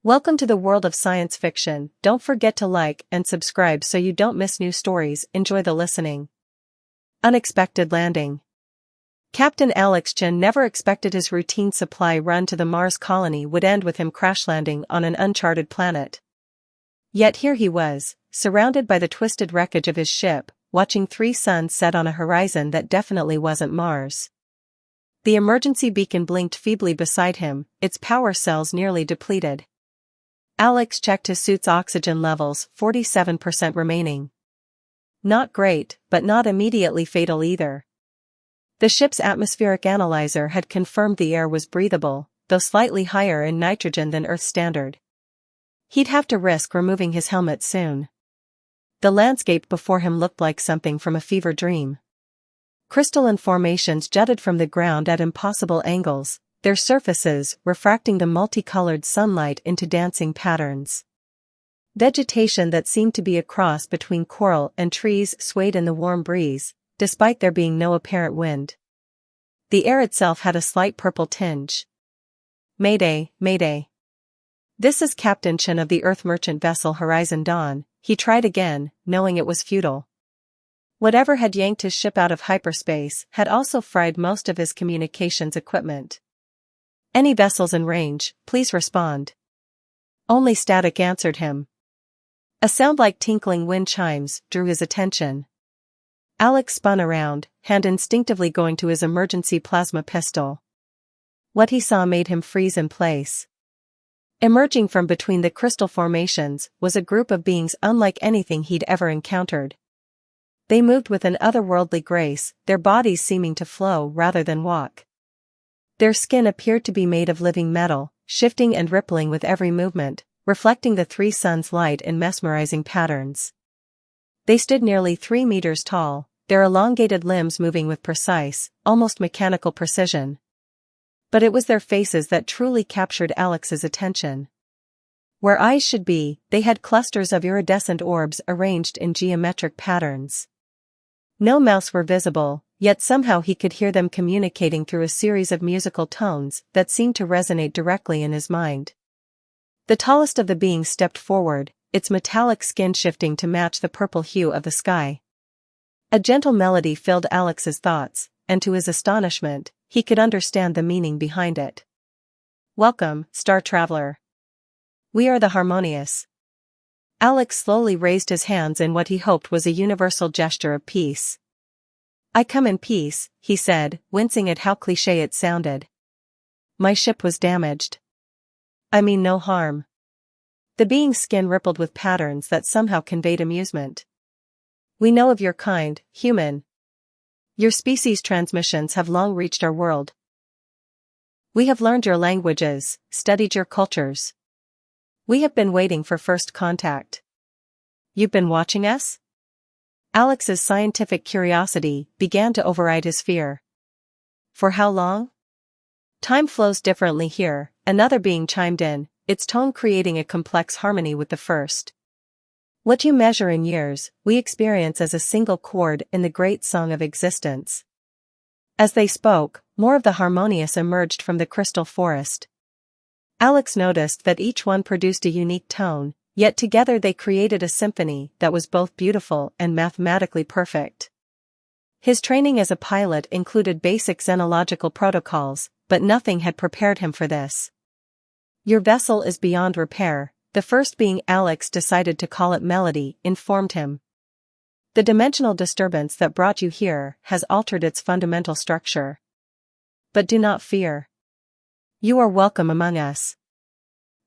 Welcome to the world of science fiction. Don't forget to like and subscribe so you don't miss new stories. Enjoy the listening. Unexpected landing. Captain Alex Chen never expected his routine supply run to the Mars colony would end with him crash landing on an uncharted planet. Yet here he was, surrounded by the twisted wreckage of his ship, watching three suns set on a horizon that definitely wasn't Mars. The emergency beacon blinked feebly beside him, its power cells nearly depleted. Alex checked his suit's oxygen levels, 47% remaining. Not great, but not immediately fatal either. The ship's atmospheric analyzer had confirmed the air was breathable, though slightly higher in nitrogen than Earth standard. He'd have to risk removing his helmet soon. The landscape before him looked like something from a fever dream. Crystalline formations jutted from the ground at impossible angles, their surfaces refracting the multicolored sunlight into dancing patterns. Vegetation that seemed to be a cross between coral and trees swayed in the warm breeze, despite there being no apparent wind. The air itself had a slight purple tinge. Mayday, mayday. This is Captain Chen of the Earth merchant vessel Horizon Dawn. He tried again, knowing it was futile. Whatever had yanked his ship out of hyperspace had also fried most of his communications equipment. Any vessels in range, please respond. Only static answered him. A sound like tinkling wind chimes drew his attention. Alex spun around, hand instinctively going to his emergency plasma pistol. What he saw made him freeze in place. Emerging from between the crystal formations was a group of beings unlike anything he'd ever encountered. They moved with an otherworldly grace, their bodies seeming to flow rather than walk. Their skin appeared to be made of living metal, shifting and rippling with every movement, reflecting the three suns' light in mesmerizing patterns. They stood nearly 3 meters tall, their elongated limbs moving with precise, almost mechanical precision. But it was their faces that truly captured Alex's attention. Where eyes should be, they had clusters of iridescent orbs arranged in geometric patterns. No mouths were visible, yet somehow he could hear them communicating through a series of musical tones that seemed to resonate directly in his mind. The tallest of the beings stepped forward, its metallic skin shifting to match the purple hue of the sky. A gentle melody filled Alex's thoughts, and to his astonishment, he could understand the meaning behind it. Welcome, Star Traveler. We are the Harmonious. Alex slowly raised his hands in what he hoped was a universal gesture of peace. I come in peace, he said, wincing at how cliché it sounded. My ship was damaged. I mean no harm. The being's skin rippled with patterns that somehow conveyed amusement. We know of your kind, human. Your species' transmissions have long reached our world. We have learned your languages, studied your cultures. We have been waiting for first contact. You've been watching us? Alex's scientific curiosity began to override his fear. For how long? Time flows differently here, another being chimed in, its tone creating a complex harmony with the first. What you measure in years, we experience as a single chord in the great song of existence. As they spoke, more of the Harmonious emerged from the crystal forest. Alex noticed that each one produced a unique tone, yet together they created a symphony that was both beautiful and mathematically perfect. His training as a pilot included basic xenological protocols, but nothing had prepared him for this. Your vessel is beyond repair, the first being Alex decided to call it Melody, informed him. The dimensional disturbance that brought you here has altered its fundamental structure. But do not fear. You are welcome among us.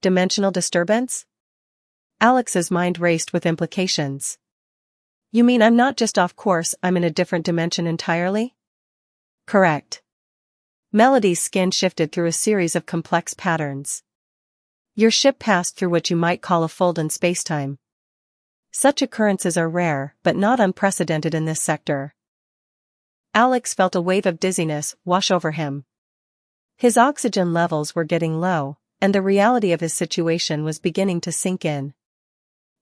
Dimensional disturbance? Alex's mind raced with implications. You mean I'm not just off course, I'm in a different dimension entirely? Correct. Melody's skin shifted through a series of complex patterns. Your ship passed through what you might call a fold in spacetime. Such occurrences are rare, but not unprecedented in this sector. Alex felt a wave of dizziness wash over him. His oxygen levels were getting low, and the reality of his situation was beginning to sink in.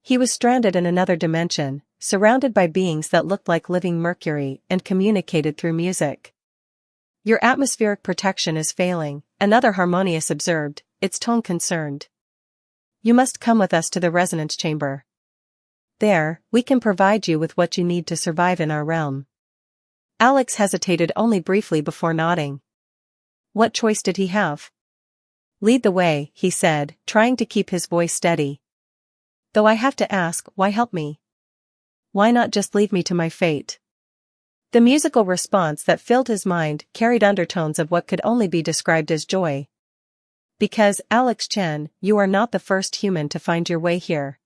He was stranded in another dimension, surrounded by beings that looked like living mercury and communicated through music. Your atmospheric protection is failing, another Harmonious observed, its tone concerned. You must come with us to the resonance chamber. There, we can provide you with what you need to survive in our realm. Alex hesitated only briefly before nodding. What choice did he have? Lead the way, he said, trying to keep his voice steady. Though I have to ask, why help me? Why not just leave me to my fate? The musical response that filled his mind carried undertones of what could only be described as joy. Because, Alex Chen, you are not the first human to find your way here.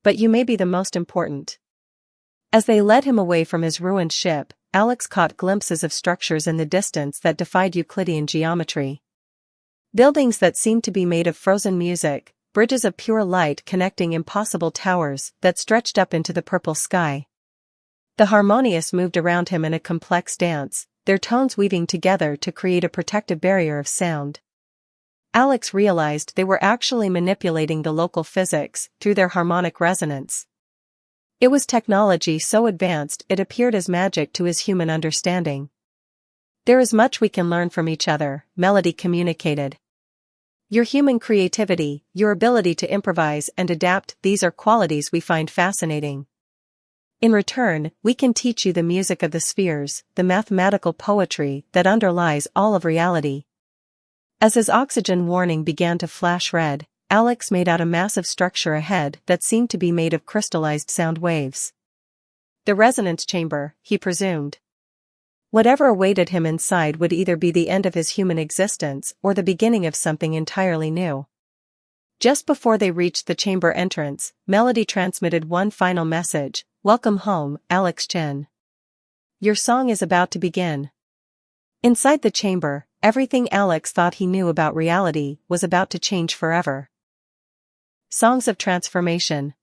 But you may be the most important. As they led him away from his ruined ship, Alex caught glimpses of structures in the distance that defied Euclidean geometry. Buildings that seemed to be made of frozen music, bridges of pure light connecting impossible towers that stretched up into the purple sky. The harmonious moved around him in a complex dance, their tones weaving together to create a protective barrier of sound. Alex realized they were actually manipulating the local physics through their harmonic resonance. It was technology so advanced it appeared as magic to his human understanding. There is much we can learn from each other, Melody communicated. Your human creativity, your ability to improvise and adapt, these are qualities we find fascinating. In return, we can teach you the music of the spheres, the mathematical poetry that underlies all of reality. As his oxygen warning began to flash red, Alex made out a massive structure ahead that seemed to be made of crystallized sound waves. The resonance chamber, he presumed. Whatever awaited him inside would either be the end of his human existence or the beginning of something entirely new. Just before they reached the chamber entrance, Melody transmitted one final message: "Welcome home, Alex Chen. Your song is about to begin." Inside the chamber, everything Alex thought he knew about reality was about to change forever. Songs of transformation.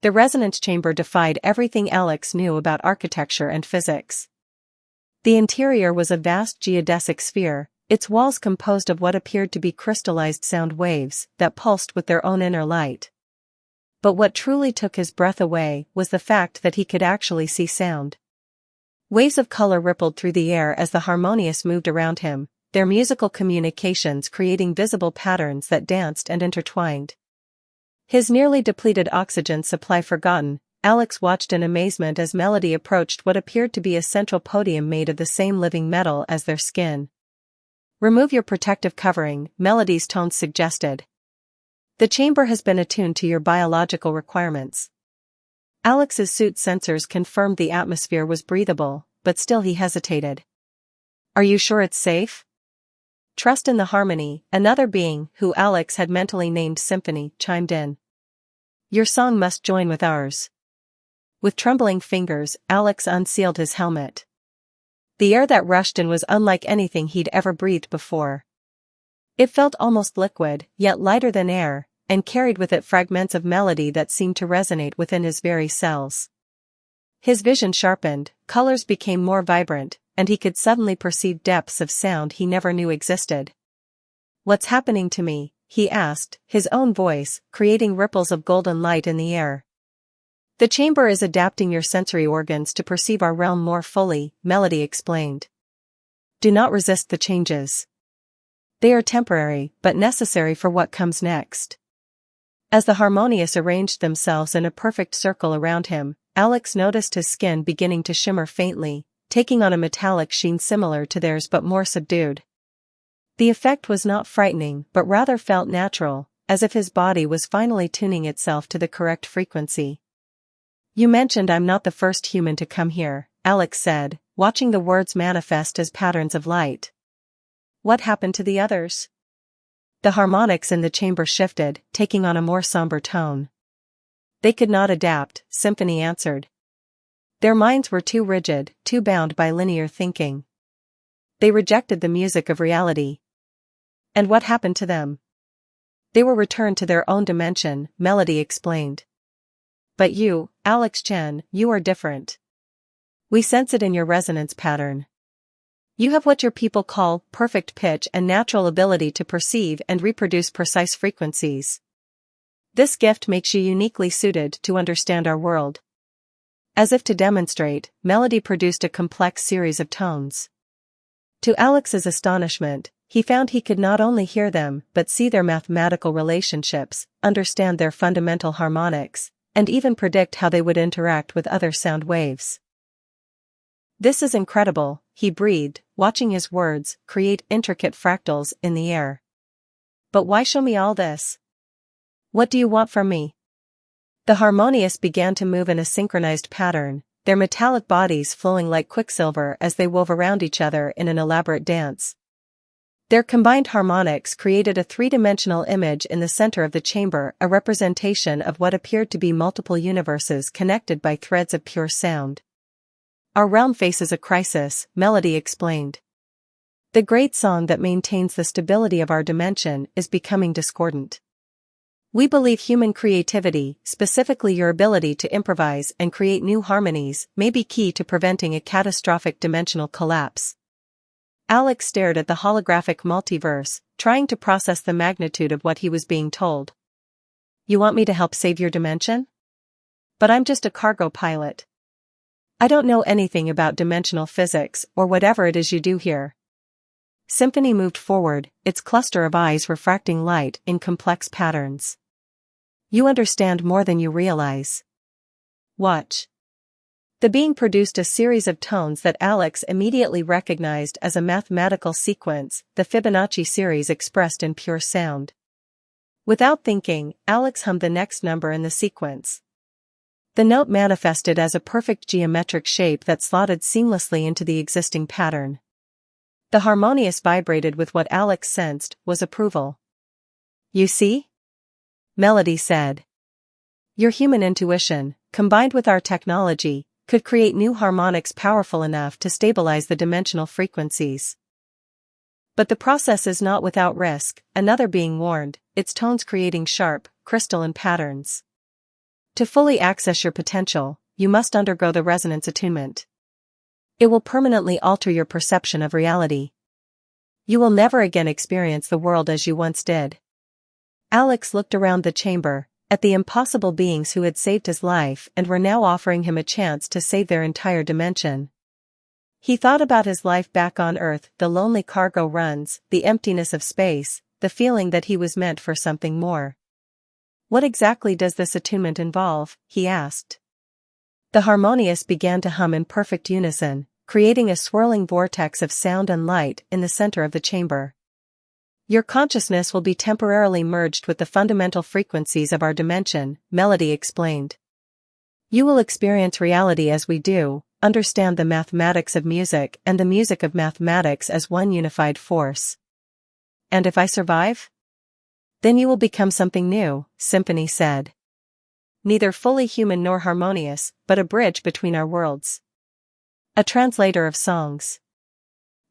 The resonance chamber defied everything Alex knew about architecture and physics. The interior was a vast geodesic sphere, its walls composed of what appeared to be crystallized sound waves that pulsed with their own inner light. But what truly took his breath away was the fact that he could actually see sound. Waves of color rippled through the air as the harmonious moved around him, their musical communications creating visible patterns that danced and intertwined. His nearly depleted oxygen supply forgotten, Alex watched in amazement as Melody approached what appeared to be a central podium made of the same living metal as their skin. "Remove your protective covering," Melody's tones suggested. "The chamber has been attuned to your biological requirements." Alex's suit sensors confirmed the atmosphere was breathable, but still he hesitated. "Are you sure it's safe?" "Trust in the harmony," another being, who Alex had mentally named Symphony, chimed in. "Your song must join with ours." With trembling fingers, Alex unsealed his helmet. The air that rushed in was unlike anything he'd ever breathed before. It felt almost liquid, yet lighter than air, and carried with it fragments of melody that seemed to resonate within his very cells. His vision sharpened, colors became more vibrant, and he could suddenly perceive depths of sound he never knew existed. "What's happening to me?" he asked, his own voice creating ripples of golden light in the air. "The chamber is adapting your sensory organs to perceive our realm more fully," Melody explained. "Do not resist the changes. They are temporary, but necessary for what comes next." As the harmonious arranged themselves in a perfect circle around him, Alex noticed his skin beginning to shimmer faintly, taking on a metallic sheen similar to theirs but more subdued. The effect was not frightening but rather felt natural, as if his body was finally tuning itself to the correct frequency. "You mentioned I'm not the first human to come here," Alex said, watching the words manifest as patterns of light. "What happened to the others?" The harmonics in the chamber shifted, taking on a more somber tone. "They could not adapt," Symphony answered. "Their minds were too rigid, too bound by linear thinking. They rejected the music of reality." "And what happened to them?" "They were returned to their own dimension," Melody explained. "But you, Alex Chen, you are different. We sense it in your resonance pattern. You have what your people call perfect pitch and natural ability to perceive and reproduce precise frequencies. This gift makes you uniquely suited to understand our world." As if to demonstrate, Melody produced a complex series of tones. To Alex's astonishment, he found he could not only hear them but see their mathematical relationships, understand their fundamental harmonics, and even predict how they would interact with other sound waves. "This is incredible," he breathed, watching his words create intricate fractals in the air. "But why show me all this? What do you want from me?" The harmonious began to move in a synchronized pattern, their metallic bodies flowing like quicksilver as they wove around each other in an elaborate dance. Their combined harmonics created a three-dimensional image in the center of the chamber, a representation of what appeared to be multiple universes connected by threads of pure sound. "Our realm faces a crisis," Melody explained. "The great song that maintains the stability of our dimension is becoming discordant. We believe human creativity, specifically your ability to improvise and create new harmonies, may be key to preventing a catastrophic dimensional collapse." Alex stared at the holographic multiverse, trying to process the magnitude of what he was being told. "You want me to help save your dimension? But I'm just a cargo pilot. I don't know anything about dimensional physics or whatever it is you do here." Symphony moved forward, its cluster of eyes refracting light in complex patterns. "You understand more than you realize. Watch." The being produced a series of tones that Alex immediately recognized as a mathematical sequence, the Fibonacci series expressed in pure sound. Without thinking, Alex hummed the next number in the sequence. The note manifested as a perfect geometric shape that slotted seamlessly into the existing pattern. The harmonious vibrated with what Alex sensed was approval. "You see?" Melody said. "Your human intuition, combined with our technology, could create new harmonics powerful enough to stabilize the dimensional frequencies. But the process is not without risk," another being warned, its tones creating sharp, crystalline patterns. "To fully access your potential, you must undergo the resonance attunement. It will permanently alter your perception of reality. You will never again experience the world as you once did." Alex looked around the chamber, at the impossible beings who had saved his life and were now offering him a chance to save their entire dimension. He thought about his life back on Earth, the lonely cargo runs, the emptiness of space, the feeling that he was meant for something more. "What exactly does this attunement involve?" he asked. The harmonious began to hum in perfect unison, creating a swirling vortex of sound and light in the center of the chamber. "Your consciousness will be temporarily merged with the fundamental frequencies of our dimension," Melody explained. "You will experience reality as we do, understand the mathematics of music and the music of mathematics as one unified force. And if I survive? Then you will become something new," Symphony said. "Neither fully human nor harmonious, but a bridge between our worlds. A translator of songs."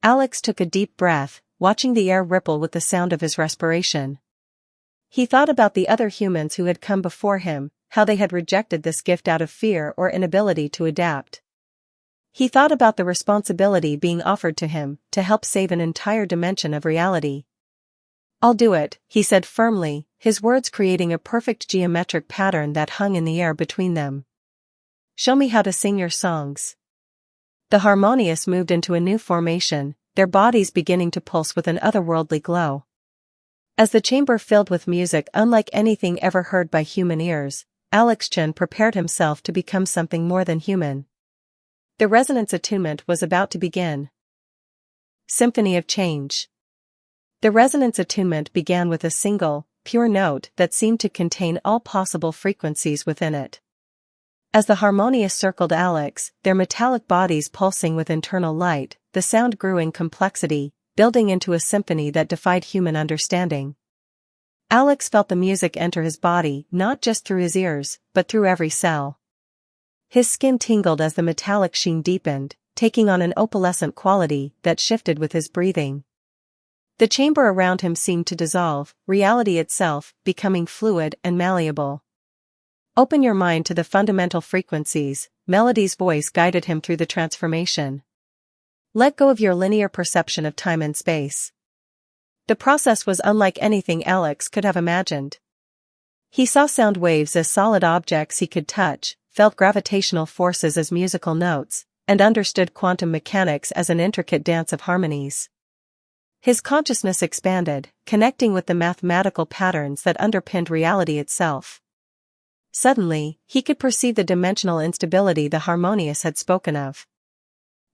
Alex took a deep breath, watching the air ripple with the sound of his respiration. He thought about the other humans who had come before him, how they had rejected this gift out of fear or inability to adapt. He thought about the responsibility being offered to him, to help save an entire dimension of reality. "I'll do it," he said firmly, his words creating a perfect geometric pattern that hung in the air between them. "Show me how to sing your songs." The harmonious moved into a new formation, their bodies beginning to pulse with an otherworldly glow. As the chamber filled with music unlike anything ever heard by human ears, Alex Chen prepared himself to become something more than human. The resonance attunement was about to begin. Symphony of Change. The resonance attunement began with a single, pure note that seemed to contain all possible frequencies within it. As the harmonious circled Alex, their metallic bodies pulsing with internal light, the sound grew in complexity, building into a symphony that defied human understanding. Alex felt the music enter his body not just through his ears, but through every cell. His skin tingled as the metallic sheen deepened, taking on an opalescent quality that shifted with his breathing. The chamber around him seemed to dissolve, reality itself becoming fluid and malleable. "Open your mind to the fundamental frequencies," Melody's voice guided him through the transformation. "Let go of your linear perception of time and space." The process was unlike anything Alex could have imagined. He saw sound waves as solid objects he could touch, felt gravitational forces as musical notes, and understood quantum mechanics as an intricate dance of harmonies. His consciousness expanded, connecting with the mathematical patterns that underpinned reality itself. Suddenly, he could perceive the dimensional instability the harmonious had spoken of.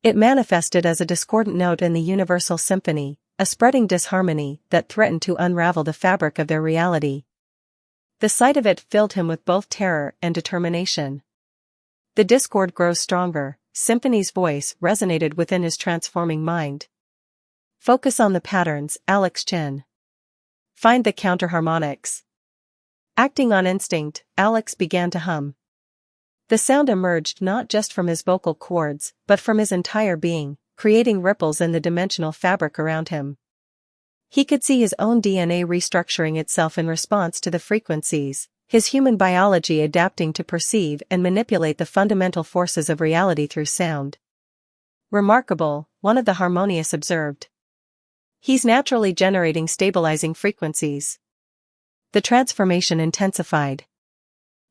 It manifested as a discordant note in the universal symphony, a spreading disharmony that threatened to unravel the fabric of their reality. The sight of it filled him with both terror and determination. The discord grows stronger, Symphony's voice resonated within his transforming mind. Focus on the patterns, Alex Chen. Find the counterharmonics. Acting on instinct, Alex began to hum. The sound emerged not just from his vocal cords, but from his entire being, creating ripples in the dimensional fabric around him. He could see his own DNA restructuring itself in response to the frequencies, his human biology adapting to perceive and manipulate the fundamental forces of reality through sound. Remarkable, one of the harmonious observed. He's naturally generating stabilizing frequencies. The transformation intensified.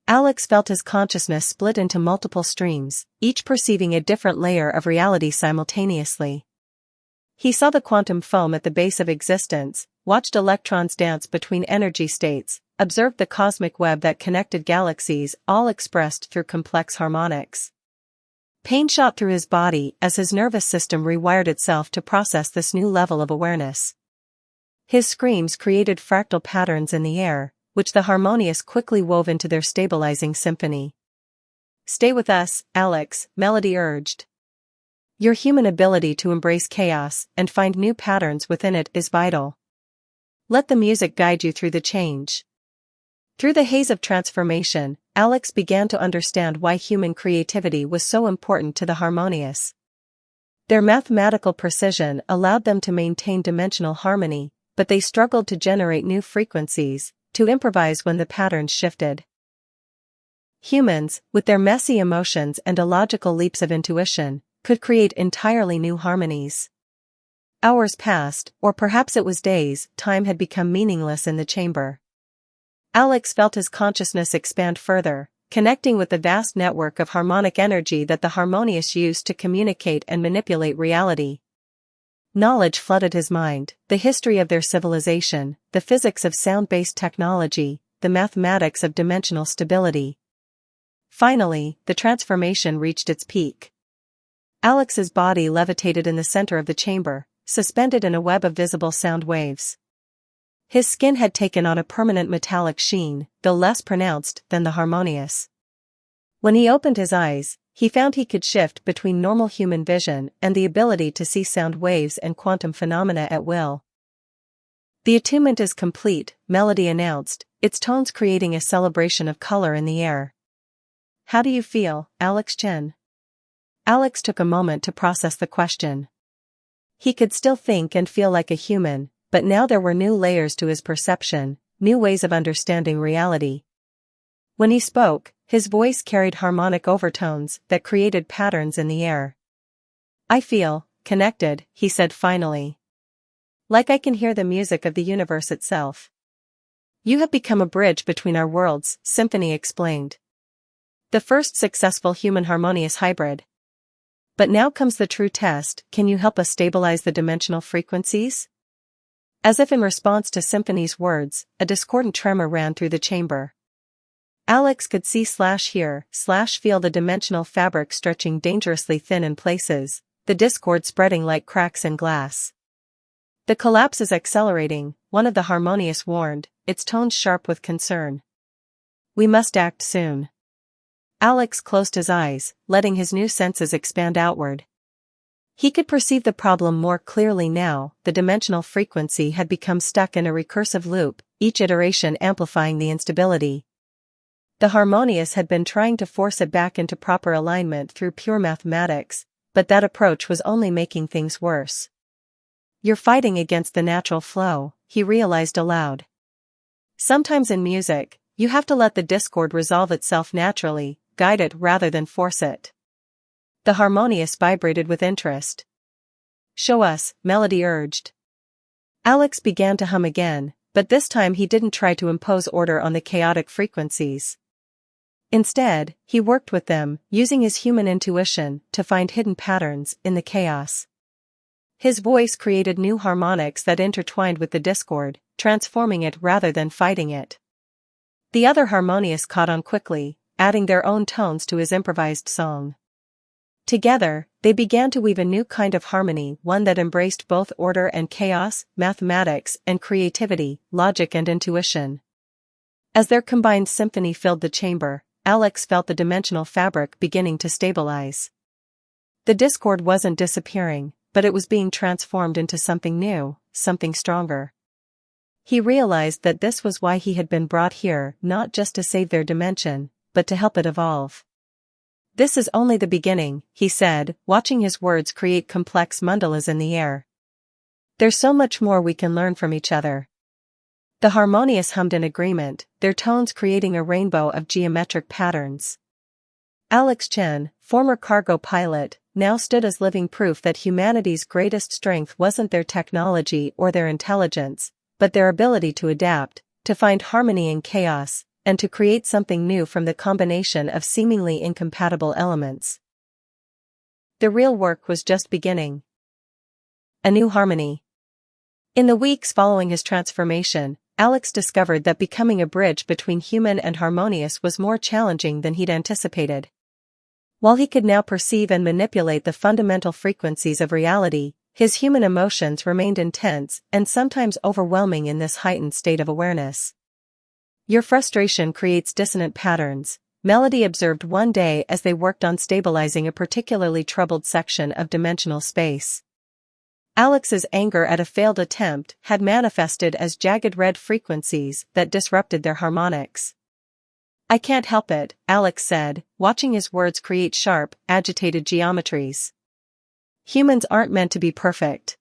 Alex felt his consciousness split into multiple streams, each perceiving a different layer of reality simultaneously. He saw the quantum foam at the base of existence, watched electrons dance between energy states, observed the cosmic web that connected galaxies, all expressed through complex harmonics. Pain shot through his body as his nervous system rewired itself to process this new level of awareness. His screams created fractal patterns in the air, which the harmonious quickly wove into their stabilizing symphony. Stay with us, Alex, Melody urged. Your human ability to embrace chaos and find new patterns within it is vital. Let the music guide you through the change. Through the haze of transformation, Alex began to understand why human creativity was so important to the harmonious. Their mathematical precision allowed them to maintain dimensional harmony, but they struggled to generate new frequencies, to improvise when the patterns shifted. Humans, with their messy emotions and illogical leaps of intuition, could create entirely new harmonies. Hours passed, or perhaps it was days, time had become meaningless in the chamber. Alex felt his consciousness expand further, connecting with the vast network of harmonic energy that the harmonious used to communicate and manipulate reality. Knowledge flooded his mind, the history of their civilization, the physics of sound-based technology, the mathematics of dimensional stability. Finally, the transformation reached its peak. Alex's body levitated in the center of the chamber, suspended in a web of visible sound waves. His skin had taken on a permanent metallic sheen, though less pronounced than the harmonious. When he opened his eyes, he found he could shift between normal human vision and the ability to see sound waves and quantum phenomena at will. The attunement is complete, Melody announced, its tones creating a celebration of color in the air. How do you feel, Alex Chen? Alex took a moment to process the question. He could still think and feel like a human, but now there were new layers to his perception, new ways of understanding reality. When he spoke, his voice carried harmonic overtones that created patterns in the air. I feel connected, he said finally. Like I can hear the music of the universe itself. You have become a bridge between our worlds, Symphony explained. The first successful human harmonious hybrid. But now comes the true test, can you help us stabilize the dimensional frequencies? As if in response to Symphony's words, a discordant tremor ran through the chamber. Alex could see/hear/feel the dimensional fabric stretching dangerously thin in places, the discord spreading like cracks in glass. The collapse is accelerating, one of the harmonious warned, its tones sharp with concern. We must act soon. Alex closed his eyes, letting his new senses expand outward. He could perceive the problem more clearly now, the dimensional frequency had become stuck in a recursive loop, each iteration amplifying the instability. The harmonious had been trying to force it back into proper alignment through pure mathematics, but that approach was only making things worse. You're fighting against the natural flow, he realized aloud. Sometimes in music, you have to let the discord resolve itself naturally, guide it rather than force it. The harmonious vibrated with interest. Show us, Melody urged. Alex began to hum again, but this time he didn't try to impose order on the chaotic frequencies. Instead, he worked with them, using his human intuition to find hidden patterns in the chaos. His voice created new harmonics that intertwined with the discord, transforming it rather than fighting it. The other harmonious caught on quickly, adding their own tones to his improvised song. Together, they began to weave a new kind of harmony, one that embraced both order and chaos, mathematics and creativity, logic and intuition. As their combined symphony filled the chamber, Alex felt the dimensional fabric beginning to stabilize. The discord wasn't disappearing, but it was being transformed into something new, something stronger. He realized that this was why he had been brought here, not just to save their dimension, but to help it evolve. "This is only the beginning," he said, watching his words create complex mandalas in the air. "There's so much more we can learn from each other." The harmonious hummed in agreement, their tones creating a rainbow of geometric patterns. Alex Chen, former cargo pilot, now stood as living proof that humanity's greatest strength wasn't their technology or their intelligence, but their ability to adapt, to find harmony in chaos, and to create something new from the combination of seemingly incompatible elements. The real work was just beginning. A new harmony. In the weeks following his transformation, Alex discovered that becoming a bridge between human and harmonious was more challenging than he'd anticipated. While he could now perceive and manipulate the fundamental frequencies of reality, his human emotions remained intense and sometimes overwhelming in this heightened state of awareness. "Your frustration creates dissonant patterns," Melody observed one day as they worked on stabilizing a particularly troubled section of dimensional space. Alex's anger at a failed attempt had manifested as jagged red frequencies that disrupted their harmonics. "I can't help it," Alex said, watching his words create sharp, agitated geometries. "Humans aren't meant to be perfect.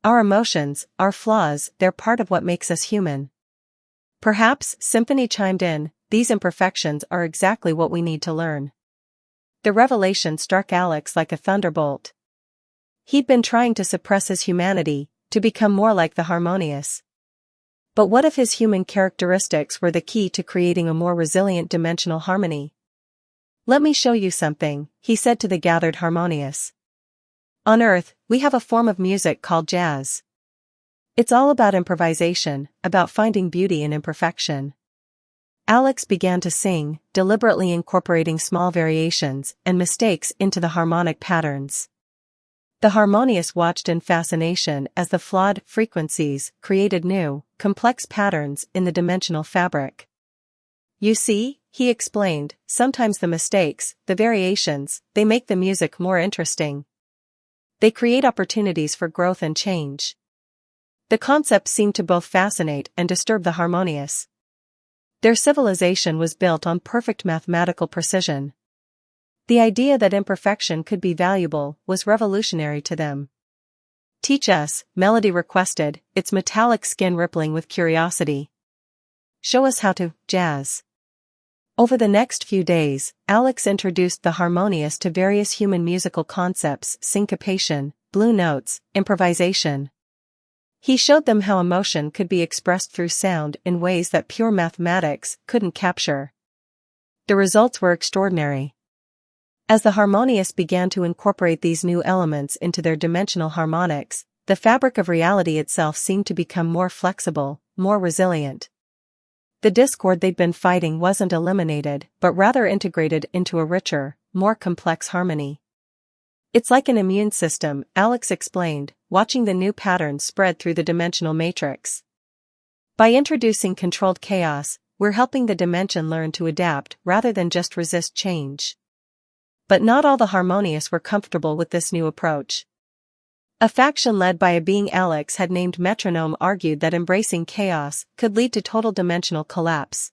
Our emotions, our flaws, they're part of what makes us human." "Perhaps," Symphony chimed in, "these imperfections are exactly what we need to learn." The revelation struck Alex like a thunderbolt. He'd been trying to suppress his humanity, to become more like the harmonious. But what if his human characteristics were the key to creating a more resilient dimensional harmony? "Let me show you something," he said to the gathered harmonious. "On Earth, we have a form of music called jazz. It's all about improvisation, about finding beauty in imperfection." Alex began to sing, deliberately incorporating small variations and mistakes into the harmonic patterns. The harmonious watched in fascination as the flawed frequencies created new, complex patterns in the dimensional fabric. "You see," he explained, "sometimes the mistakes, the variations, they make the music more interesting. They create opportunities for growth and change." The concept seemed to both fascinate and disturb the harmonious. Their civilization was built on perfect mathematical precision. The idea that imperfection could be valuable was revolutionary to them. "Teach us," Melody requested, its metallic skin rippling with curiosity. "Show us how to jazz." Over the next few days, Alex introduced the harmonious to various human musical concepts: syncopation, blue notes, improvisation. He showed them how emotion could be expressed through sound in ways that pure mathematics couldn't capture. The results were extraordinary. As the harmonious began to incorporate these new elements into their dimensional harmonics, the fabric of reality itself seemed to become more flexible, more resilient. The discord they'd been fighting wasn't eliminated, but rather integrated into a richer, more complex harmony. "It's like an immune system," Alex explained, watching the new patterns spread through the dimensional matrix. "By introducing controlled chaos, we're helping the dimension learn to adapt rather than just resist change." But not all the harmonious were comfortable with this new approach. A faction led by a being Alex had named Metronome argued that embracing chaos could lead to total dimensional collapse.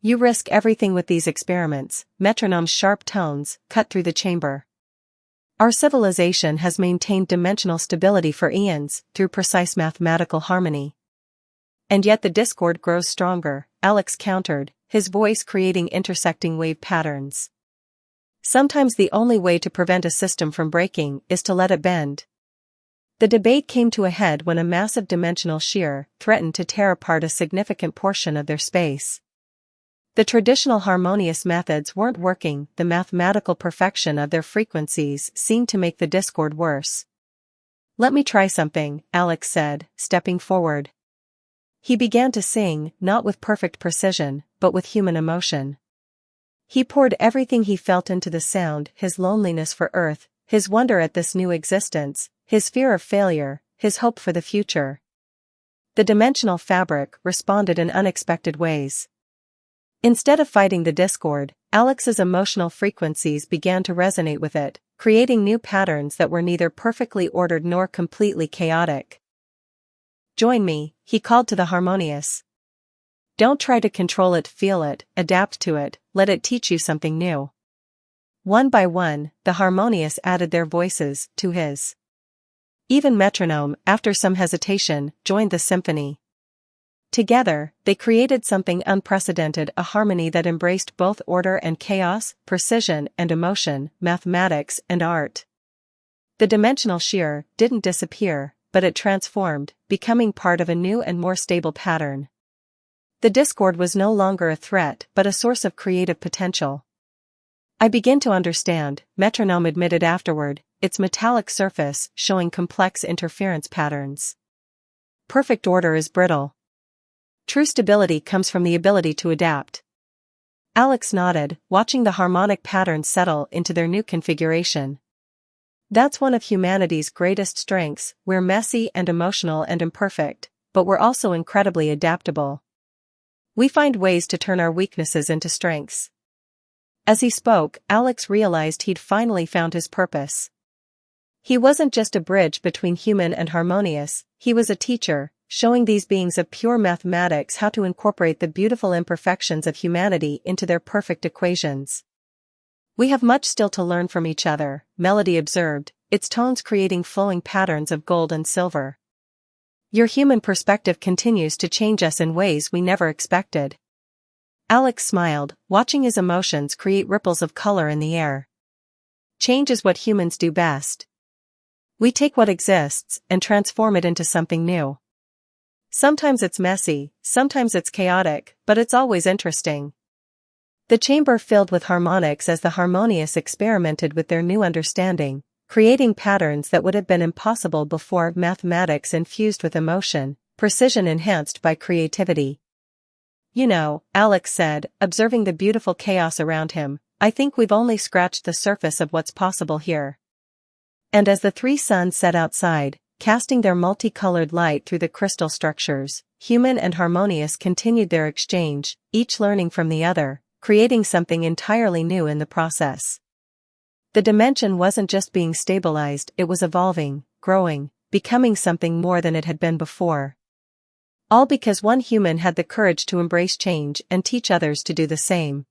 "You risk everything with these experiments," Metronome's sharp tones cut through the chamber. "Our civilization has maintained dimensional stability for eons through precise mathematical harmony. And yet the discord grows stronger," Alex countered, his voice creating intersecting wave patterns. "Sometimes the only way to prevent a system from breaking is to let it bend." The debate came to a head when a massive dimensional shear threatened to tear apart a significant portion of their space. The traditional harmonious methods weren't working, the mathematical perfection of their frequencies seemed to make the discord worse. "Let me try something," Alex said, stepping forward. He began to sing, not with perfect precision, but with human emotion. He poured everything he felt into the sound, his loneliness for Earth, his wonder at this new existence, his fear of failure, his hope for the future. The dimensional fabric responded in unexpected ways. Instead of fighting the discord, Alex's emotional frequencies began to resonate with it, creating new patterns that were neither perfectly ordered nor completely chaotic. "Join me," he called to the harmonious. "Don't try to control it, feel it, adapt to it, let it teach you something new." One by one, the harmonious added their voices to his. Even metronome, after some hesitation, joined the symphony. Together, they created something unprecedented, a harmony that embraced both order and chaos, precision and emotion, mathematics and art. The dimensional shear didn't disappear, but it transformed, becoming part of a new and more stable pattern. The discord was no longer a threat but a source of creative potential. "I begin to understand," metronome admitted afterward, its metallic surface showing complex interference patterns. "Perfect order is brittle. True stability comes from the ability to adapt." Alex nodded, watching the harmonic patterns settle into their new configuration. "That's one of humanity's greatest strengths, we're messy and emotional and imperfect, but we're also incredibly adaptable. We find ways to turn our weaknesses into strengths." As he spoke, Alex realized he'd finally found his purpose. He wasn't just a bridge between human and harmonious, he was a teacher, showing these beings of pure mathematics how to incorporate the beautiful imperfections of humanity into their perfect equations. "We have much still to learn from each other," Melody observed, its tones creating flowing patterns of gold and silver. "Your human perspective continues to change us in ways we never expected." Alex smiled, watching his emotions create ripples of color in the air. "Change is what humans do best. We take what exists and transform it into something new. Sometimes it's messy, sometimes it's chaotic, but it's always interesting." The chamber filled with harmonics as the harmonious experimented with their new understanding, creating patterns that would have been impossible before, mathematics infused with emotion, precision enhanced by creativity. "You know," Alex said, observing the beautiful chaos around him, "I think we've only scratched the surface of what's possible here." And as the three suns set outside, casting their multicolored light through the crystal structures, human and harmonious continued their exchange, each learning from the other, creating something entirely new in the process. The dimension wasn't just being stabilized, it was evolving, growing, becoming something more than it had been before. All because one human had the courage to embrace change and teach others to do the same.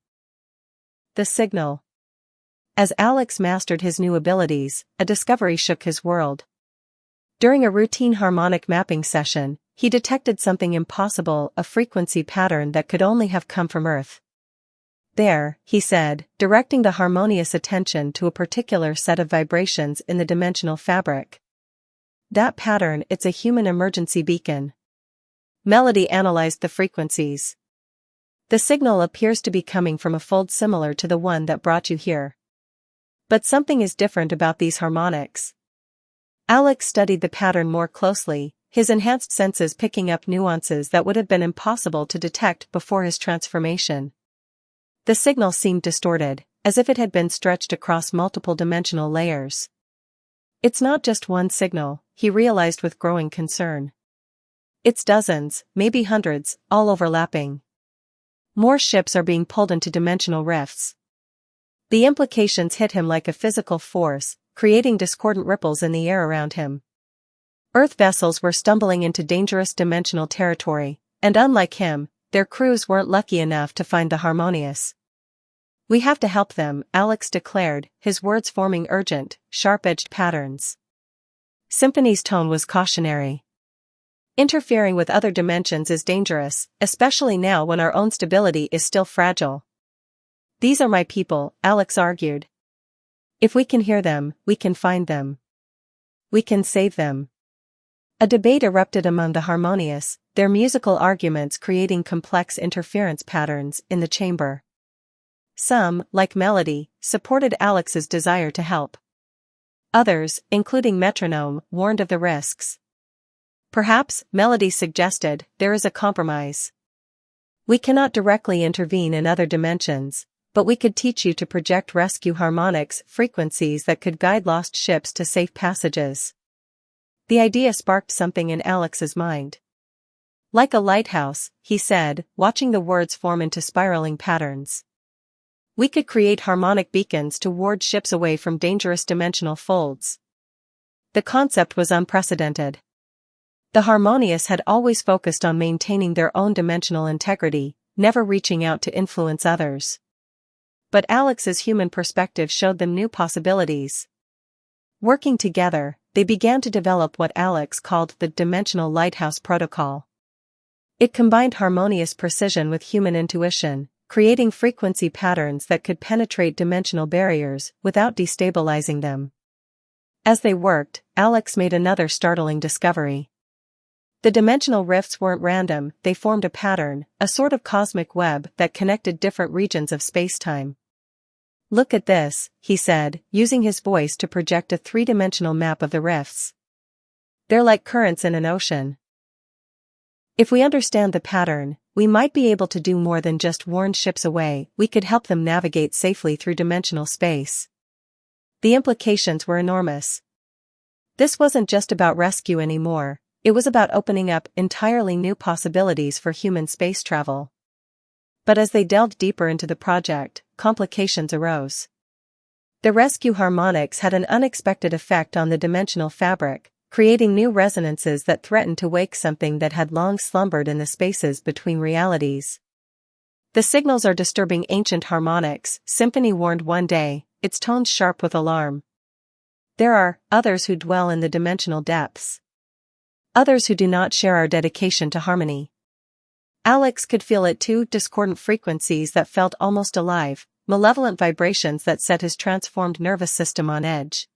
The signal. As Alex mastered his new abilities, a discovery shook his world. During a routine harmonic mapping session, he detected something impossible, a frequency pattern that could only have come from Earth. "There," he said, directing the harmonious attention to a particular set of vibrations in the dimensional fabric. "That pattern, it's a human emergency beacon." Melody analyzed the frequencies. "The signal appears to be coming from a fold similar to the one that brought you here. But something is different about these harmonics." Alex studied the pattern more closely, his enhanced senses picking up nuances that would have been impossible to detect before his transformation. The signal seemed distorted, as if it had been stretched across multiple dimensional layers. "It's not just one signal," he realized with growing concern. "It's dozens, maybe hundreds, all overlapping. More ships are being pulled into dimensional rifts." The implications hit him like a physical force, creating discordant ripples in the air around him. Earth vessels were stumbling into dangerous dimensional territory, and unlike him, their crews weren't lucky enough to find the harmonious. "We have to help them," Alex declared, his words forming urgent, sharp-edged patterns. Symphony's tone was cautionary. "Interfering with other dimensions is dangerous, especially now when our own stability is still fragile." "These are my people," Alex argued. "If we can hear them, we can find them. We can save them." A debate erupted among the harmonious, their musical arguments creating complex interference patterns in the chamber. Some, like Melody, supported Alex's desire to help. Others, including Metronome, warned of the risks. Perhaps, Melody suggested, there is a compromise. We cannot directly intervene in other dimensions, but we could teach you to project rescue harmonics frequencies that could guide lost ships to safe passages. The idea sparked something in Alex's mind. Like a lighthouse, he said, watching the words form into spiraling patterns. We could create harmonic beacons to ward ships away from dangerous dimensional folds. The concept was unprecedented. The Harmonious had always focused on maintaining their own dimensional integrity, never reaching out to influence others. But Alex's human perspective showed them new possibilities. Working together, they began to develop what Alex called the Dimensional Lighthouse Protocol. It combined harmonious precision with human intuition, creating frequency patterns that could penetrate dimensional barriers without destabilizing them. As they worked, Alex made another startling discovery. The dimensional rifts weren't random, they formed a pattern, a sort of cosmic web that connected different regions of space-time. Look at this, he said, using his voice to project a three-dimensional map of the rifts. They're like currents in an ocean. If we understand the pattern, we might be able to do more than just warn ships away, we could help them navigate safely through dimensional space. The implications were enormous. This wasn't just about rescue anymore. It was about opening up entirely new possibilities for human space travel. But as they delved deeper into the project, complications arose. The rescue harmonics had an unexpected effect on the dimensional fabric, creating new resonances that threatened to wake something that had long slumbered in the spaces between realities. The signals are disturbing ancient harmonics, Symphony warned one day, its tones sharp with alarm. There are others who dwell in the dimensional depths. Others who do not share our dedication to harmony. Alex could feel it too, discordant frequencies that felt almost alive, malevolent vibrations that set his transformed nervous system on edge.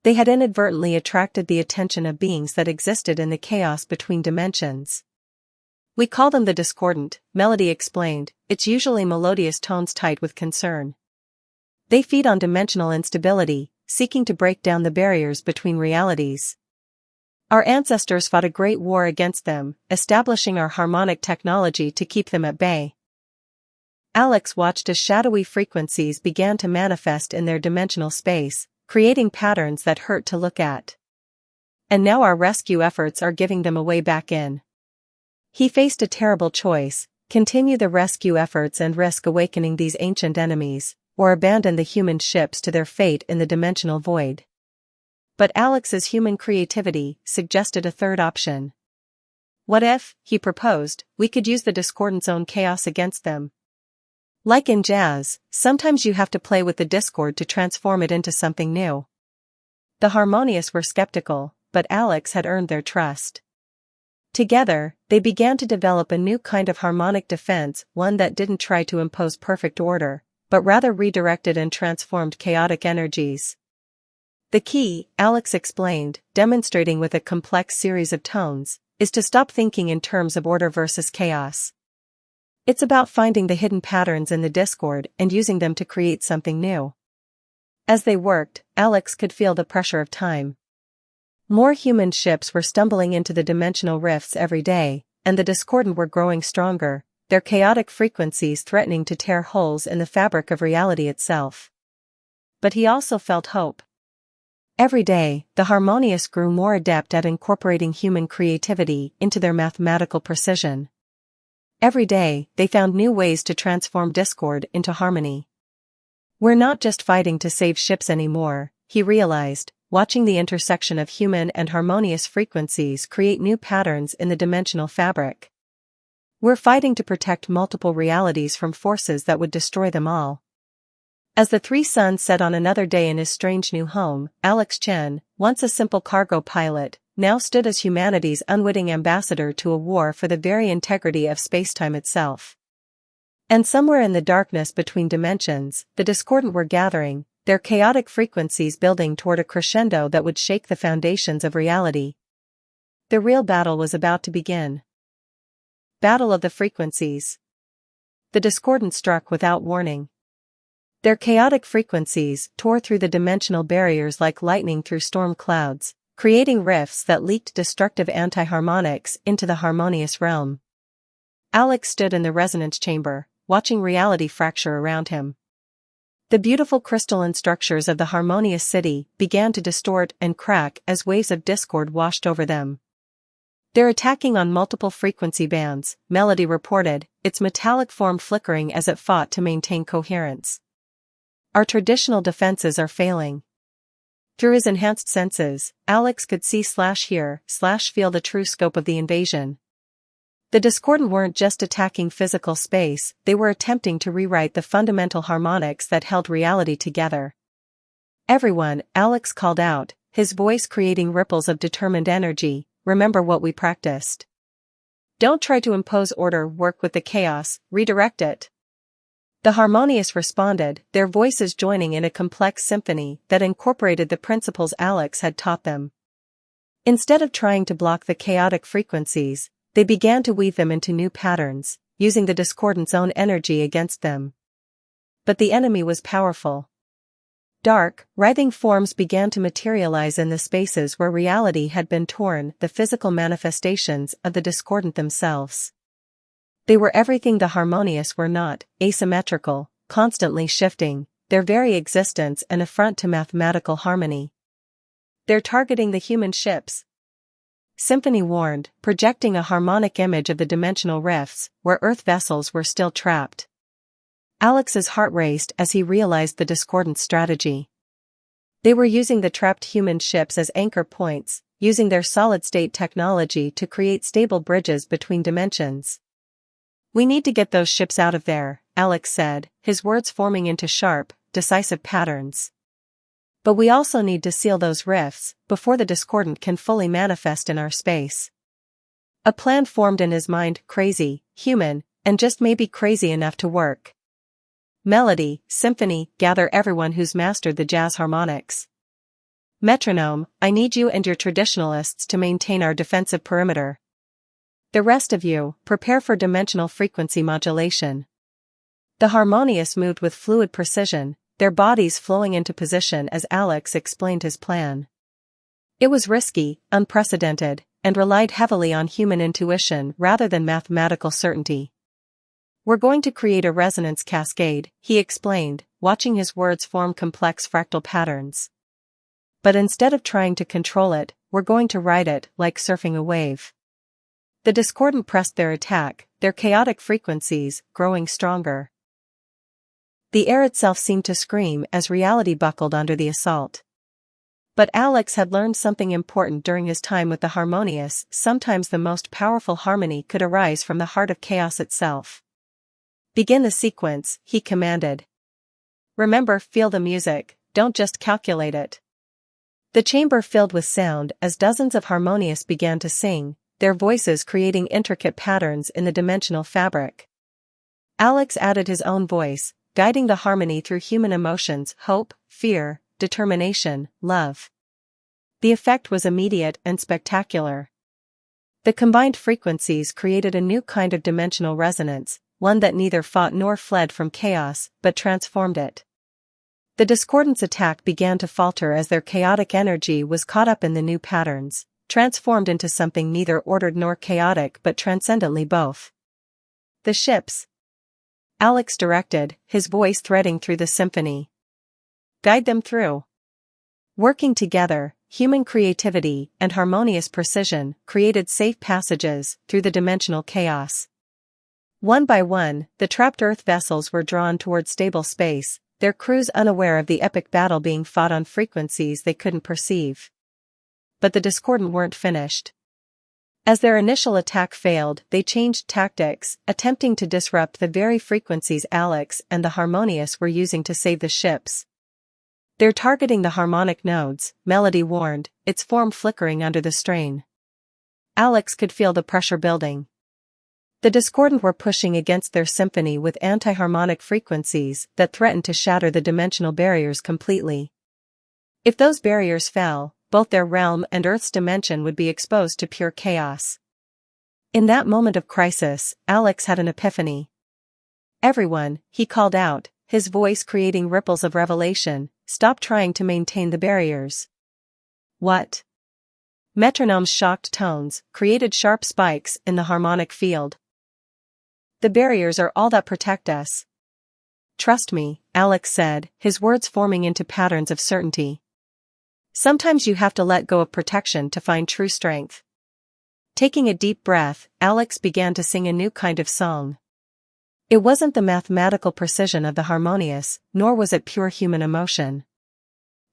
They had inadvertently attracted the attention of beings that existed in the chaos between dimensions. We call them the discordant, Melody explained, it's usually melodious tones tight with concern. They feed on dimensional instability, seeking to break down the barriers between realities. Our ancestors fought a great war against them, establishing our harmonic technology to keep them at bay. Alex watched as shadowy frequencies began to manifest in their dimensional space, creating patterns that hurt to look at. And now our rescue efforts are giving them a way back in. He faced a terrible choice: continue the rescue efforts and risk awakening these ancient enemies, or abandon the human ships to their fate in the dimensional void. But Alex's human creativity suggested a third option. What if, he proposed, we could use the discordant's own chaos against them? Like in jazz, sometimes you have to play with the discord to transform it into something new. The Harmonious were skeptical, but Alex had earned their trust. Together, they began to develop a new kind of harmonic defense, one that didn't try to impose perfect order, but rather redirected and transformed chaotic energies. The key, Alex explained, demonstrating with a complex series of tones, is to stop thinking in terms of order versus chaos. It's about finding the hidden patterns in the discord and using them to create something new. As they worked, Alex could feel the pressure of time. More human ships were stumbling into the dimensional rifts every day, and the discordant were growing stronger, their chaotic frequencies threatening to tear holes in the fabric of reality itself. But he also felt hope. Every day, the Harmonious grew more adept at incorporating human creativity into their mathematical precision. Every day, they found new ways to transform discord into harmony. We're not just fighting to save ships anymore, he realized, watching the intersection of human and harmonious frequencies create new patterns in the dimensional fabric. We're fighting to protect multiple realities from forces that would destroy them all. As the three suns set on another day in his strange new home, Alex Chen, once a simple cargo pilot, now stood as humanity's unwitting ambassador to a war for the very integrity of spacetime itself. And somewhere in the darkness between dimensions, the discordant were gathering, their chaotic frequencies building toward a crescendo that would shake the foundations of reality. The real battle was about to begin. Battle of the frequencies. The discordant struck without warning. Their chaotic frequencies tore through the dimensional barriers like lightning through storm clouds, creating rifts that leaked destructive anti-harmonics into the harmonious realm. Alex stood in the resonance chamber, watching reality fracture around him. The beautiful crystalline structures of the harmonious city began to distort and crack as waves of discord washed over them. "They're attacking on multiple frequency bands," Melody reported, its metallic form flickering as it fought to maintain coherence. "Our traditional defenses are failing." Through his enhanced senses, Alex could see/hear/feel the true scope of the invasion. The discordant weren't just attacking physical space, they were attempting to rewrite the fundamental harmonics that held reality together. "Everyone," Alex called out, his voice creating ripples of determined energy, "remember what we practiced. Don't try to impose order, work with the chaos, redirect it." The Harmonious responded, their voices joining in a complex symphony that incorporated the principles Alex had taught them. Instead of trying to block the chaotic frequencies, they began to weave them into new patterns, using the discordant's own energy against them. But the enemy was powerful. Dark, writhing forms began to materialize in the spaces where reality had been torn, the physical manifestations of the discordant themselves. They were everything the Harmonious were not: asymmetrical, constantly shifting, their very existence an affront to mathematical harmony. "They're targeting the human ships," Symphony warned, projecting a harmonic image of the dimensional rifts, where Earth vessels were still trapped. Alex's heart raced as he realized the discordant strategy. They were using the trapped human ships as anchor points, using their solid-state technology to create stable bridges between dimensions. "We need to get those ships out of there," Alex said, his words forming into sharp, decisive patterns. "But we also need to seal those rifts, before the discordant can fully manifest in our space." A plan formed in his mind, crazy, human, and just maybe crazy enough to work. Melody, symphony, gather everyone who's mastered the jazz harmonics. Metronome, I need you and your traditionalists to maintain our defensive perimeter. The rest of you, prepare for dimensional frequency modulation. The Harmonious moved with fluid precision, their bodies flowing into position as Alex explained his plan. It was risky, unprecedented, and relied heavily on human intuition rather than mathematical certainty. "We're going to create a resonance cascade," he explained, watching his words form complex fractal patterns. "But instead of trying to control it, we're going to ride it like surfing a wave." The discordant pressed their attack, their chaotic frequencies growing stronger. The air itself seemed to scream as reality buckled under the assault. But Alex had learned something important during his time with the Harmonious: sometimes the most powerful harmony could arise from the heart of chaos itself. "Begin the sequence," he commanded. "Remember, feel the music, don't just calculate it." The chamber filled with sound as dozens of Harmonious began to sing, their voices creating intricate patterns in the dimensional fabric. Alex added his own voice, guiding the harmony through human emotions: hope, fear, determination, love. The effect was immediate and spectacular. The combined frequencies created a new kind of dimensional resonance, one that neither fought nor fled from chaos, but transformed it. The discordant's attack began to falter as their chaotic energy was caught up in the new patterns, transformed into something neither ordered nor chaotic but transcendently both. "The ships," Alex directed, his voice threading through the symphony. "Guide them through." Working together, human creativity and harmonious precision created safe passages through the dimensional chaos. One by one, the trapped Earth vessels were drawn toward stable space, their crews unaware of the epic battle being fought on frequencies they couldn't perceive. But the discordant weren't finished. As their initial attack failed, they changed tactics, attempting to disrupt the very frequencies Alex and the Harmonious were using to save the ships. "They're targeting the harmonic nodes," Melody warned, its form flickering under the strain. Alex could feel the pressure building. The discordant were pushing against their symphony with anti-harmonic frequencies that threatened to shatter the dimensional barriers completely. If those barriers fell, both their realm and Earth's dimension would be exposed to pure chaos. In that moment of crisis, Alex had an epiphany. "Everyone," he called out, his voice creating ripples of revelation, stop trying to maintain the barriers. What? Metronome's shocked tones created sharp spikes in the harmonic field. The barriers are all that protect us. Trust me, Alex said, his words forming into patterns of certainty. Sometimes you have to let go of protection to find true strength. Taking a deep breath, Alex began to sing a new kind of song. It wasn't the mathematical precision of the harmonious, nor was it pure human emotion.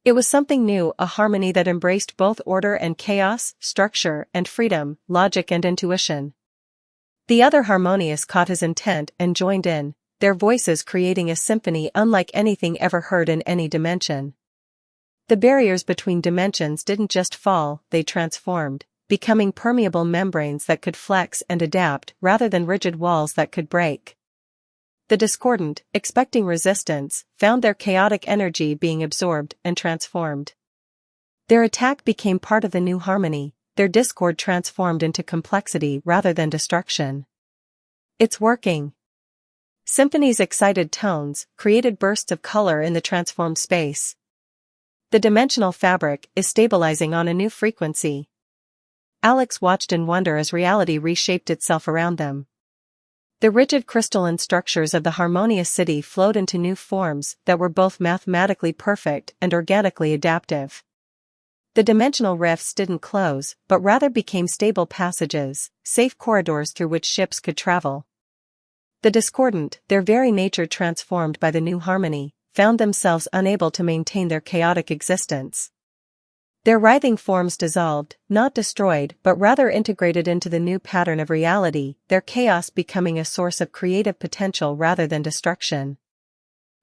It was something new, a harmony that embraced both order and chaos, structure and freedom, logic and intuition. The other harmonious caught his intent and joined in, their voices creating a symphony unlike anything ever heard in any dimension. The barriers between dimensions didn't just fall, they transformed, becoming permeable membranes that could flex and adapt rather than rigid walls that could break. The discordant, expecting resistance, found their chaotic energy being absorbed and transformed. Their attack became part of the new harmony, their discord transformed into complexity rather than destruction. It's working. Symphony's excited tones created bursts of color in the transformed space. The dimensional fabric is stabilizing on a new frequency. Alex watched in wonder as reality reshaped itself around them. The rigid crystalline structures of the harmonious city flowed into new forms that were both mathematically perfect and organically adaptive. The dimensional rifts didn't close, but rather became stable passages, safe corridors through which ships could travel. The discordant, their very nature transformed by the new harmony, found themselves unable to maintain their chaotic existence. Their writhing forms dissolved, not destroyed but rather integrated into the new pattern of reality, their chaos becoming a source of creative potential rather than destruction.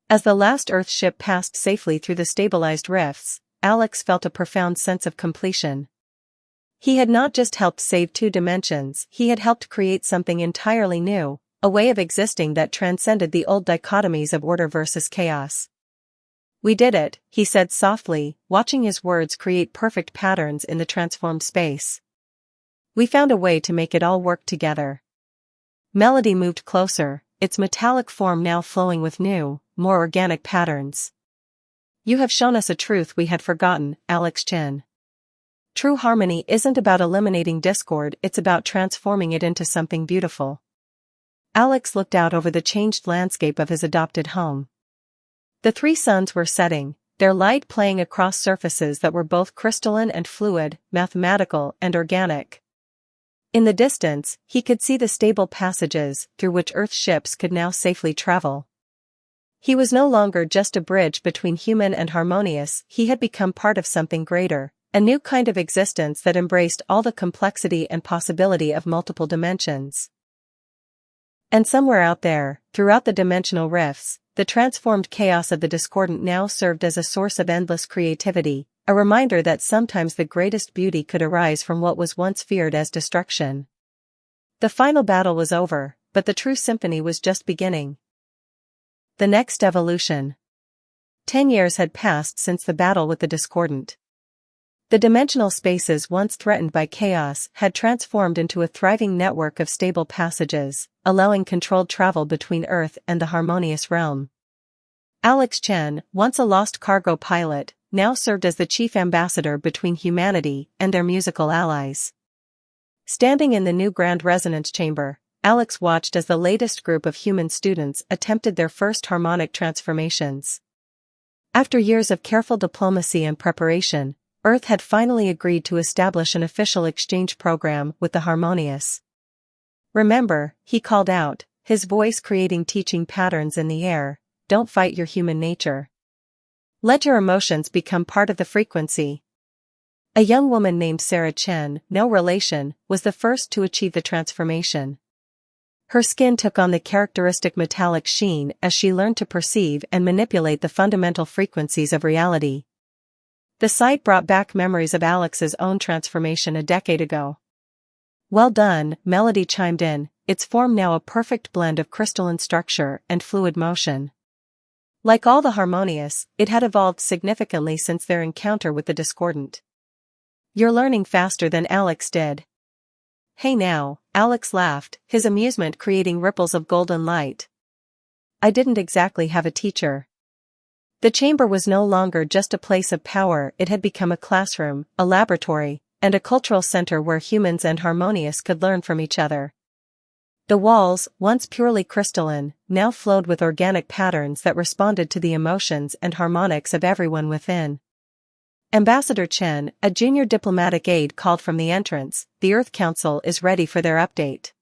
As the last Earth ship passed safely through the stabilized rifts, Alex felt a profound sense of completion. He had not just helped save 2 dimensions, he had helped create something entirely new, a way of existing that transcended the old dichotomies of order versus chaos. We did it, he said softly, watching his words create perfect patterns in the transformed space. We found a way to make it all work together. Melody moved closer, its metallic form now flowing with new, more organic patterns. You have shown us a truth we had forgotten, Alex Chen. True harmony isn't about eliminating discord, it's about transforming it into something beautiful. Alex looked out over the changed landscape of his adopted home. The 3 suns were setting, their light playing across surfaces that were both crystalline and fluid, mathematical and organic. In the distance, he could see the stable passages through which Earth ships could now safely travel. He was no longer just a bridge between human and harmonious, he had become part of something greater, a new kind of existence that embraced all the complexity and possibility of multiple dimensions. And somewhere out there, throughout the dimensional rifts, the transformed chaos of the discordant now served as a source of endless creativity, a reminder that sometimes the greatest beauty could arise from what was once feared as destruction. The final battle was over, but the true symphony was just beginning. The next evolution. 10 years had passed since the battle with the discordant. The dimensional spaces once threatened by chaos had transformed into a thriving network of stable passages, allowing controlled travel between Earth and the harmonious realm. Alex Chen, once a lost cargo pilot, now served as the chief ambassador between humanity and their musical allies. Standing in the new Grand Resonance Chamber, Alex watched as the latest group of human students attempted their first harmonic transformations. After years of careful diplomacy and preparation, Earth had finally agreed to establish an official exchange program with the harmonious. Remember, he called out, his voice creating teaching patterns in the air, don't fight your human nature. Let your emotions become part of the frequency. A young woman named Sarah Chen, no relation, was the first to achieve the transformation. Her skin took on the characteristic metallic sheen as she learned to perceive and manipulate the fundamental frequencies of reality. The sight brought back memories of Alex's own transformation a decade ago. Well done, Melody chimed in, its form now a perfect blend of crystalline structure and fluid motion. Like all the harmonious, it had evolved significantly since their encounter with the discordant. You're learning faster than Alex did. Hey now, Alex laughed, his amusement creating ripples of golden light. I didn't exactly have a teacher. The chamber was no longer just a place of power, it had become a classroom, a laboratory, and a cultural center where humans and Harmonious could learn from each other. The walls, once purely crystalline, now flowed with organic patterns that responded to the emotions and harmonics of everyone within. Ambassador Chen, a junior diplomatic aide, called from the entrance. The Earth Council is ready for their update.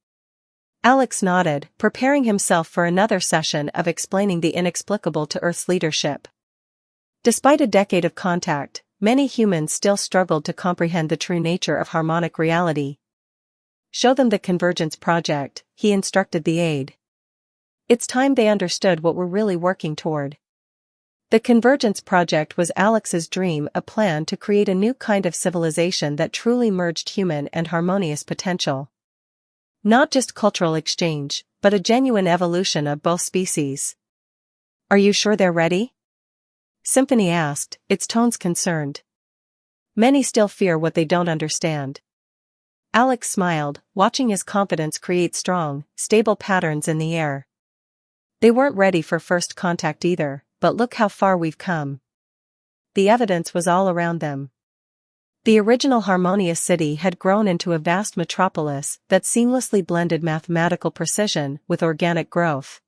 Alex nodded, preparing himself for another session of explaining the inexplicable to Earth's leadership. Despite a decade of contact, many humans still struggled to comprehend the true nature of harmonic reality. Show them the Convergence Project, he instructed the aide. It's time they understood what we're really working toward. The Convergence Project was Alex's dream, a plan to create a new kind of civilization that truly merged human and Harmonious potential. Not just cultural exchange, but a genuine evolution of both species. Are you sure they're ready? Symphony asked, its tones concerned. Many still fear what they don't understand. Alex smiled, watching his confidence create strong, stable patterns in the air. They weren't ready for first contact either, but look how far we've come. The evidence was all around them. The original Harmonious city had grown into a vast metropolis that seamlessly blended mathematical precision with organic growth.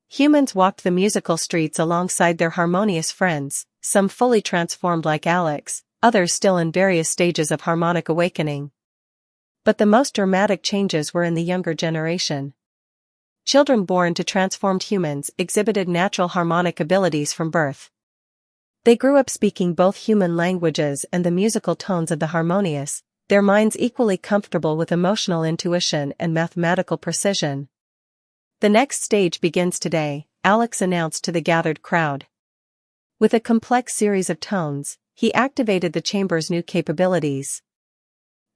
Humans walked the musical streets alongside their Harmonious friends, some fully transformed like Alex, others still in various stages of harmonic awakening. But the most dramatic changes were in the younger generation. Children born to transformed humans exhibited natural harmonic abilities from birth. They grew up speaking both human languages and the musical tones of the Harmonious, their minds equally comfortable with emotional intuition and mathematical precision. The next stage begins today, Alex announced to the gathered crowd. With a complex series of tones, he activated the chamber's new capabilities.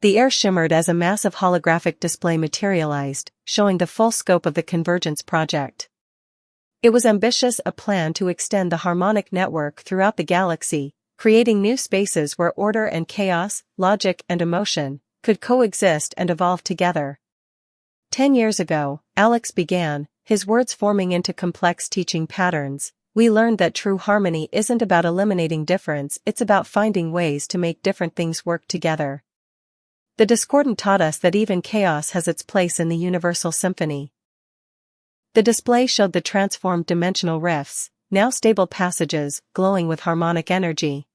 The air shimmered as a massive holographic display materialized, showing the full scope of the Convergence Project. It was ambitious, a plan to extend the harmonic network throughout the galaxy, creating new spaces where order and chaos, logic and emotion, could coexist and evolve together. 10 years ago, Alex began, his words forming into complex teaching patterns. We learned that true harmony isn't about eliminating difference, it's about finding ways to make different things work together. The discordant taught us that even chaos has its place in the universal symphony. The display showed the transformed dimensional rifts, now stable passages, glowing with harmonic energy.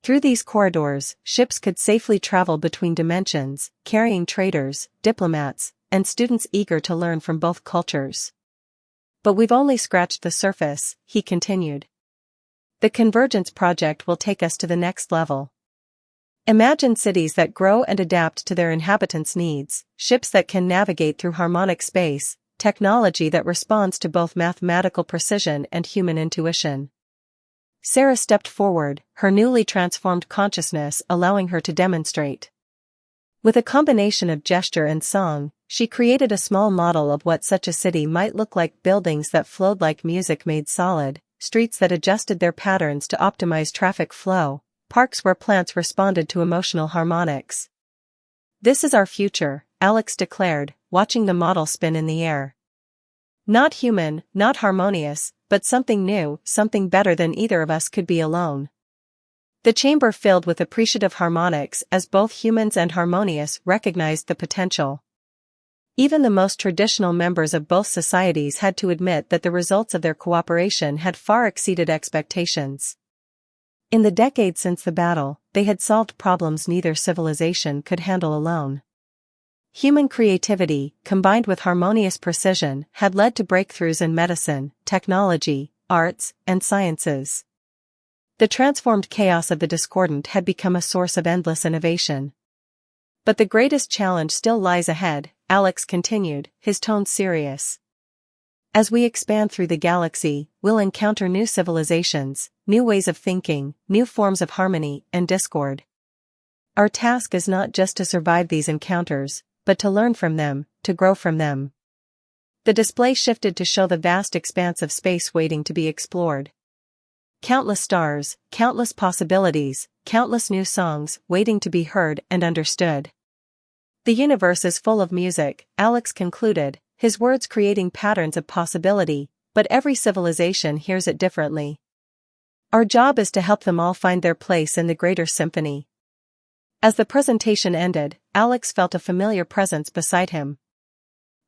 Through these corridors, ships could safely travel between dimensions, carrying traders, diplomats, and students eager to learn from both cultures. But we've only scratched the surface, he continued. The Convergence Project will take us to the next level. Imagine cities that grow and adapt to their inhabitants' needs, ships that can navigate through harmonic space, technology that responds to both mathematical precision and human intuition. Sarah stepped forward, her newly transformed consciousness allowing her to demonstrate. With a combination of gesture and song, she created a small model of what such a city might look like: buildings that flowed like music made solid, streets that adjusted their patterns to optimize traffic flow, parks where plants responded to emotional harmonics. This is our future, Alex declared, watching the model spin in the air. Not human, not harmonious, but something new, something better than either of us could be alone. The chamber filled with appreciative harmonics as both humans and Harmonious recognized the potential. Even the most traditional members of both societies had to admit that the results of their cooperation had far exceeded expectations. In the decades since the battle, they had solved problems neither civilization could handle alone. Human creativity, combined with Harmonious precision, had led to breakthroughs in medicine, technology, arts, and sciences. The transformed chaos of the discordant had become a source of endless innovation. But the greatest challenge still lies ahead, Alex continued, his tone serious. As we expand through the galaxy, we'll encounter new civilizations, new ways of thinking, new forms of harmony and discord. Our task is not just to survive these encounters, but to learn from them, to grow from them. The display shifted to show the vast expanse of space waiting to be explored. Countless stars, countless possibilities, countless new songs waiting to be heard and understood. The universe is full of music, Alex concluded, his words creating patterns of possibility, but every civilization hears it differently. Our job is to help them all find their place in the greater symphony. As the presentation ended, Alex felt a familiar presence beside him.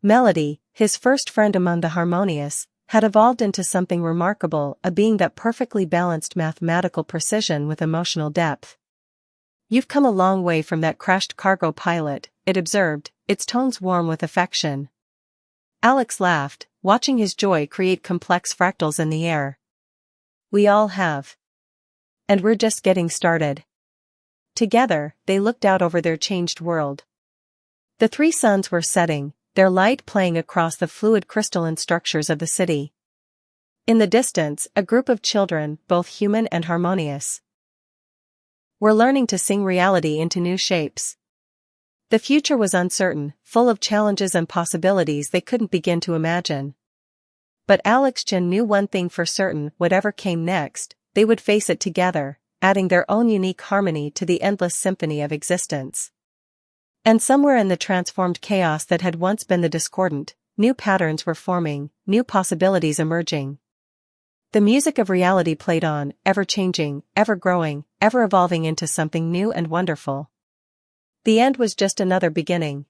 Melody, his first friend among the harmonious, had evolved into something remarkable, a being that perfectly balanced mathematical precision with emotional depth. "You've come a long way from that crashed cargo pilot," it observed, its tones warm with affection. Alex laughed, watching his joy create complex fractals in the air. "We all have. And we're just getting started." Together, they looked out over their changed world. The three suns were setting, their light playing across the fluid crystalline structures of the city. In the distance, a group of children, both human and harmonious, were learning to sing reality into new shapes. The future was uncertain, full of challenges and possibilities they couldn't begin to imagine. But Alex Chen knew one thing for certain: whatever came next, they would face it together, adding their own unique harmony to the endless symphony of existence. And somewhere in the transformed chaos that had once been the discordant, new patterns were forming, new possibilities emerging. The music of reality played on, ever changing, ever growing, ever evolving into something new and wonderful. The end was just another beginning.